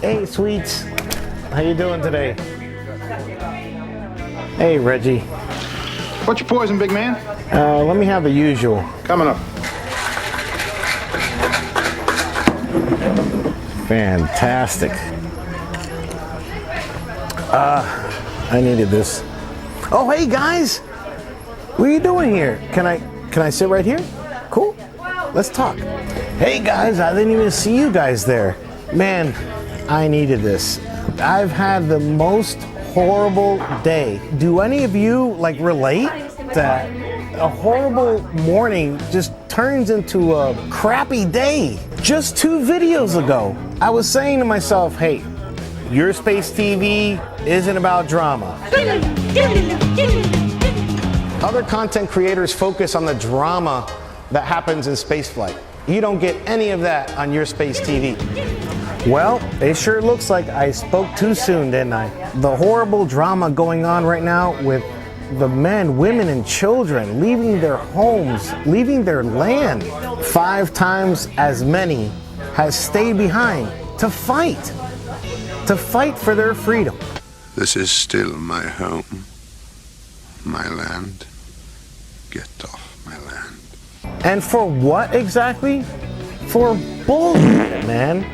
Hey, sweets. How you doing today? Hey, Reggie. What's your poison, big man? Let me have the usual. Coming up. Fantastic. I needed this. Oh, hey guys. What are you doing here? Can I sit right here? Cool. Let's talk. Hey guys, I didn't even see you guys there. Man, I needed this. I've had the most horrible day. Do any of you like relate that a horrible morning just turns into a crappy day? Just 2 videos ago, I was saying to myself, hey, your space TV isn't about drama. Other content creators focus on the drama that happens in spaceflight. You don't get any of that on your space TV. Well, it sure looks like I spoke too soon, didn't I? The horrible drama going on right now with the men, women, and children leaving their homes, leaving their land. 5 times as many has stayed behind to fight for their freedom. This is still my home, my land. Get off my land. And for what exactly? For bullshit, man.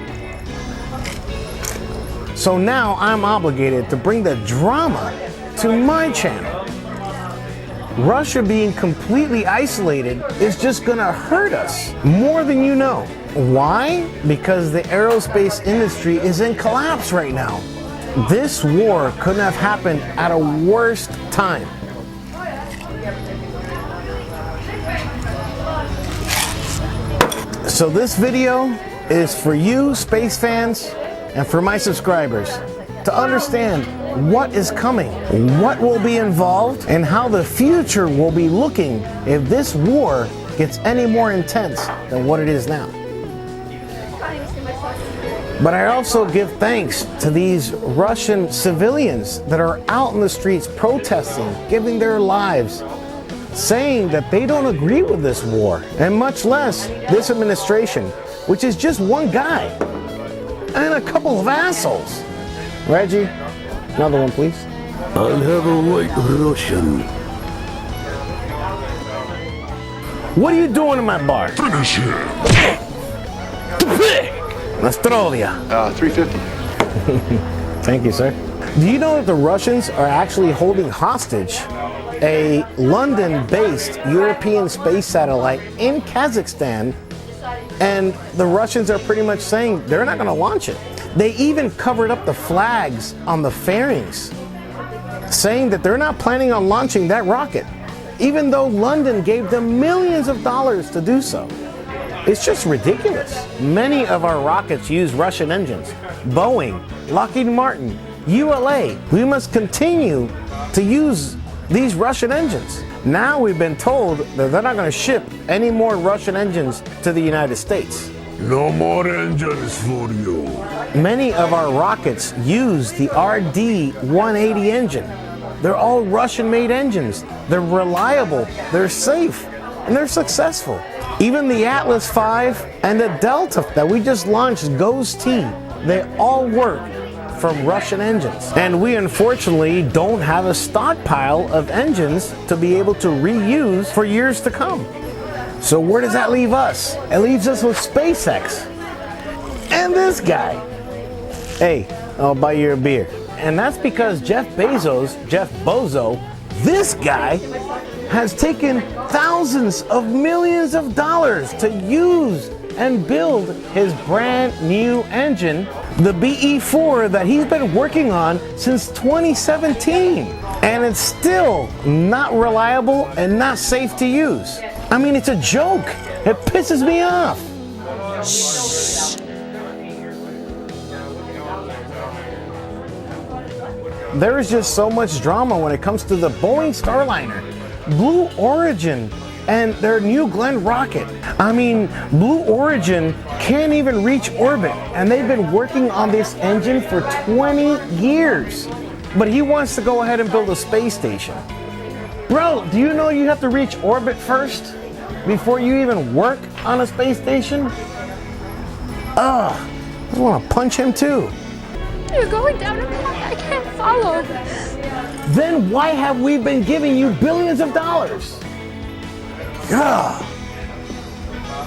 So now I'm obligated to bring the drama to my channel. Russia being completely isolated is just gonna hurt us more than you know. Why? Because the aerospace industry is in collapse right now. This war couldn't have happened at a worse time. So this video is for you space fans and for my subscribers to understand what is coming, what will be involved, and how the future will be looking if this war gets any more intense than what it is now. But I also give thanks to these Russian civilians that are out in the streets protesting, giving their lives, saying that they don't agree with this war, and much less this administration, which is just one guy and a couple of assholes. Reggie, another one, please. I'll have a white Russian. What are you doing in my bar? Finish him. Nostrovia. 350. Thank you, sir. Do you know that the Russians are actually holding hostage a London-based European space satellite in Kazakhstan, and the Russians are pretty much saying they're not going to launch it. They even covered up the flags on the fairings, saying that they're not planning on launching that rocket, even though London gave them millions of dollars to do so. It's just ridiculous. Many of our rockets use Russian engines. Boeing, Lockheed Martin, ULA. We must continue to use these Russian engines. Now we've been told that they're not going to ship any more Russian engines to the United States. No more engines for you. Many of our rockets use the RD-180 engine. They're all Russian-made engines. They're reliable, they're safe, and they're successful. Even the Atlas V and the Delta that we just launched, Ghost-T, they all work from Russian engines. And we unfortunately don't have a stockpile of engines to be able to reuse for years to come. So where does that leave us? It leaves us with SpaceX and this guy. Hey, I'll buy you a beer. And that's because Jeff Bezo, this guy has taken thousands of millions of dollars to use and build his brand new engine, the BE-4 that he's been working on since 2017. And it's still not reliable and not safe to use. I mean, it's a joke. It pisses me off. Shh. There is just so much drama when it comes to the Boeing Starliner, Blue Origin, and their new Glen rocket. I mean, Blue Origin can't even reach orbit, and they've been working on this engine for 20 years. But he wants to go ahead and build a space station. Bro, do you know you have to reach orbit first before you even work on a space station? I just want to punch him too. You're going down a path I can't follow. Then why have we been giving you billions of dollars? Ugh.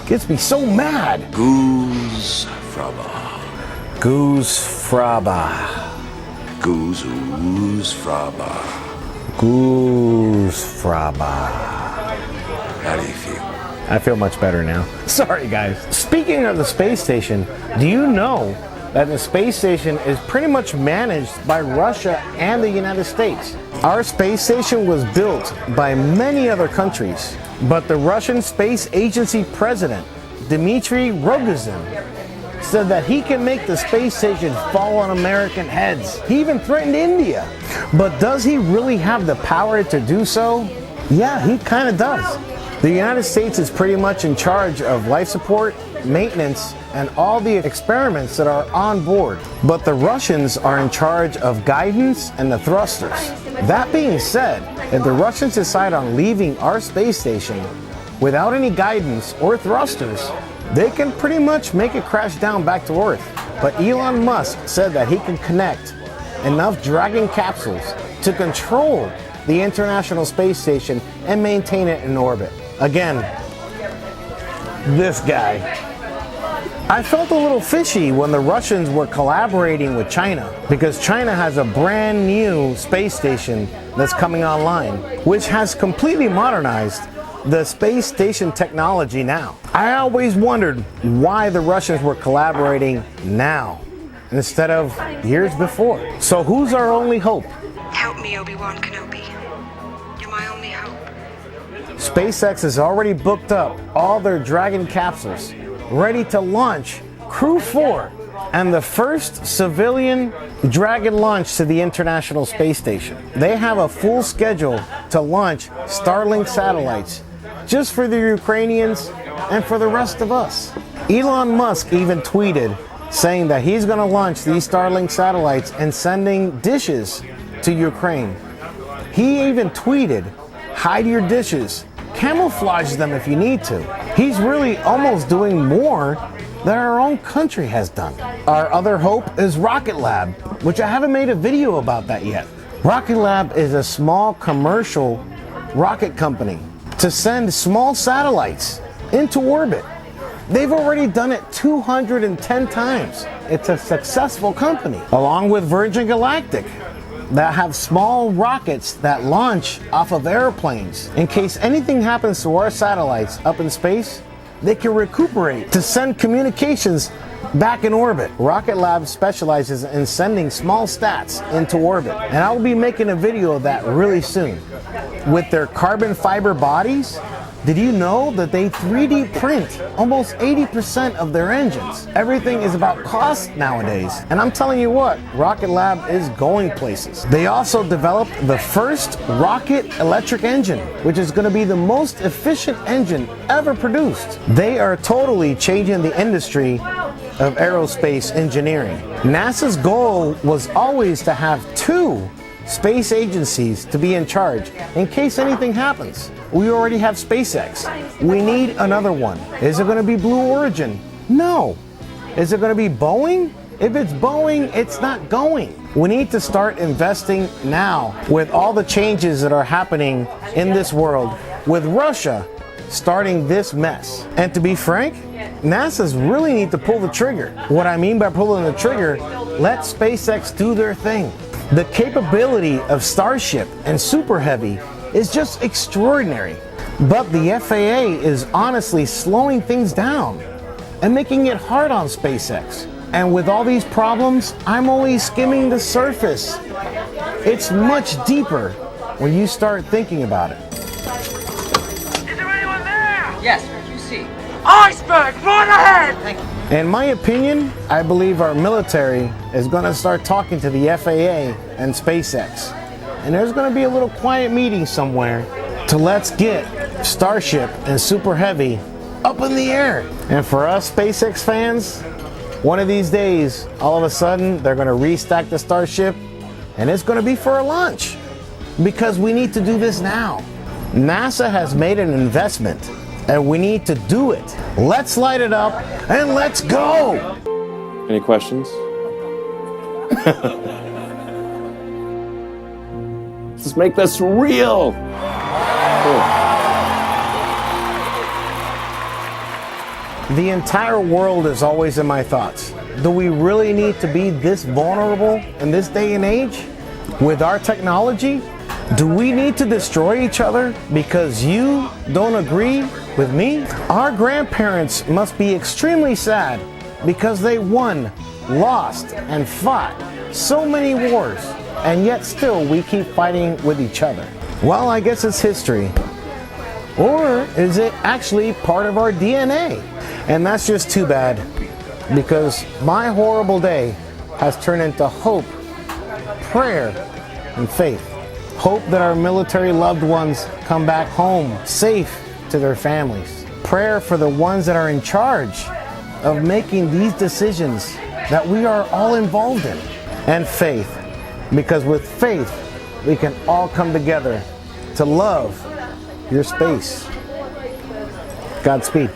Gets me so mad. Goose fraba. Goose fraba. Goose fraba. Goose fraba. How do you feel? I feel much better now. Sorry, guys. Speaking of the space station, do you know that the space station is pretty much managed by Russia and the United States? Our space station was built by many other countries, but the Russian Space Agency president, Dmitry Rogozin, said that he can make the space station fall on American heads. He even threatened India. But does he really have the power to do so? Yeah, he kind of does. The United States is pretty much in charge of life support, maintenance, and all the experiments that are on board. But the Russians are in charge of guidance and the thrusters. That being said, if the Russians decide on leaving our space station without any guidance or thrusters, they can pretty much make it crash down back to Earth. But Elon Musk said that he can connect enough Dragon capsules to control the International Space Station and maintain it in orbit. Again, this guy. I felt a little fishy when the Russians were collaborating with China, because China has a brand new space station that's coming online, which has completely modernized the space station technology now. I always wondered why the Russians were collaborating now instead of years before. So who's our only hope? Help me, Obi-Wan Kenobi. You're my only hope. SpaceX has already booked up all their Dragon capsules, ready to launch Crew 4 and the first civilian Dragon launch to the International Space Station. They have a full schedule to launch Starlink satellites just for the Ukrainians and for the rest of us. Elon Musk even tweeted saying that he's going to launch these Starlink satellites and sending dishes to Ukraine. He even tweeted, "Hide your dishes, camouflage them if you need to." He's really almost doing more than our own country has done. Our other hope is Rocket Lab, which I haven't made a video about that yet. Rocket Lab is a small commercial rocket company to send small satellites into orbit. They've already done it 210 times. It's a successful company, along with Virgin Galactic, that have small rockets that launch off of airplanes. In case anything happens to our satellites up in space, they can recuperate to send communications back in orbit. Rocket Lab specializes in sending small stats into orbit, and I will be making a video of that really soon. With their carbon fiber bodies, did you know that they 3D print almost 80% of their engines? Everything is about cost nowadays. And I'm telling you what, Rocket Lab is going places. They also developed the first rocket electric engine, which is going to be the most efficient engine ever produced. They are totally changing the industry of aerospace engineering. NASA's goal was always to have 2 space agencies to be in charge in case anything happens. We already have SpaceX. We need another one. Is it going to be Blue Origin? No. Is it going to be Boeing? If it's Boeing, it's not going. We need to start investing now with all the changes that are happening in this world, with Russia starting this mess. And to be frank, NASA's really need to pull the trigger. What I mean by pulling the trigger, let SpaceX do their thing. The capability of Starship and Super Heavy is just extraordinary. But the FAA is honestly slowing things down and making it hard on SpaceX. And with all these problems, I'm only skimming the surface. It's much deeper when you start thinking about it. Is there anyone there? Yes, QC. Iceberg, right ahead! Thank you. In my opinion, I believe our military is going to start talking to the FAA and SpaceX. And there's going to be a little quiet meeting somewhere to let's get Starship and Super Heavy up in the air. And for us SpaceX fans, one of these days, all of a sudden, they're going to restack the Starship and it's going to be for a launch, because we need to do this now. NASA has made an investment and we need to do it. Let's light it up and let's go. Any questions? Let's make this real. The entire world is always in my thoughts. Do we really need to be this vulnerable in this day and age? With our technology? Do we need to destroy each other because you don't agree with me? Our grandparents must be extremely sad because they won, lost, and fought so many wars, and yet still we keep fighting with each other. Well, I guess it's history. Or is it actually part of our DNA? And that's just too bad, because my horrible day has turned into hope, prayer, and faith. Hope that our military loved ones come back home safe to their families. Prayer for the ones that are in charge of making these decisions that we are all involved in. And faith, because with faith, we can all come together to love your space. Godspeed.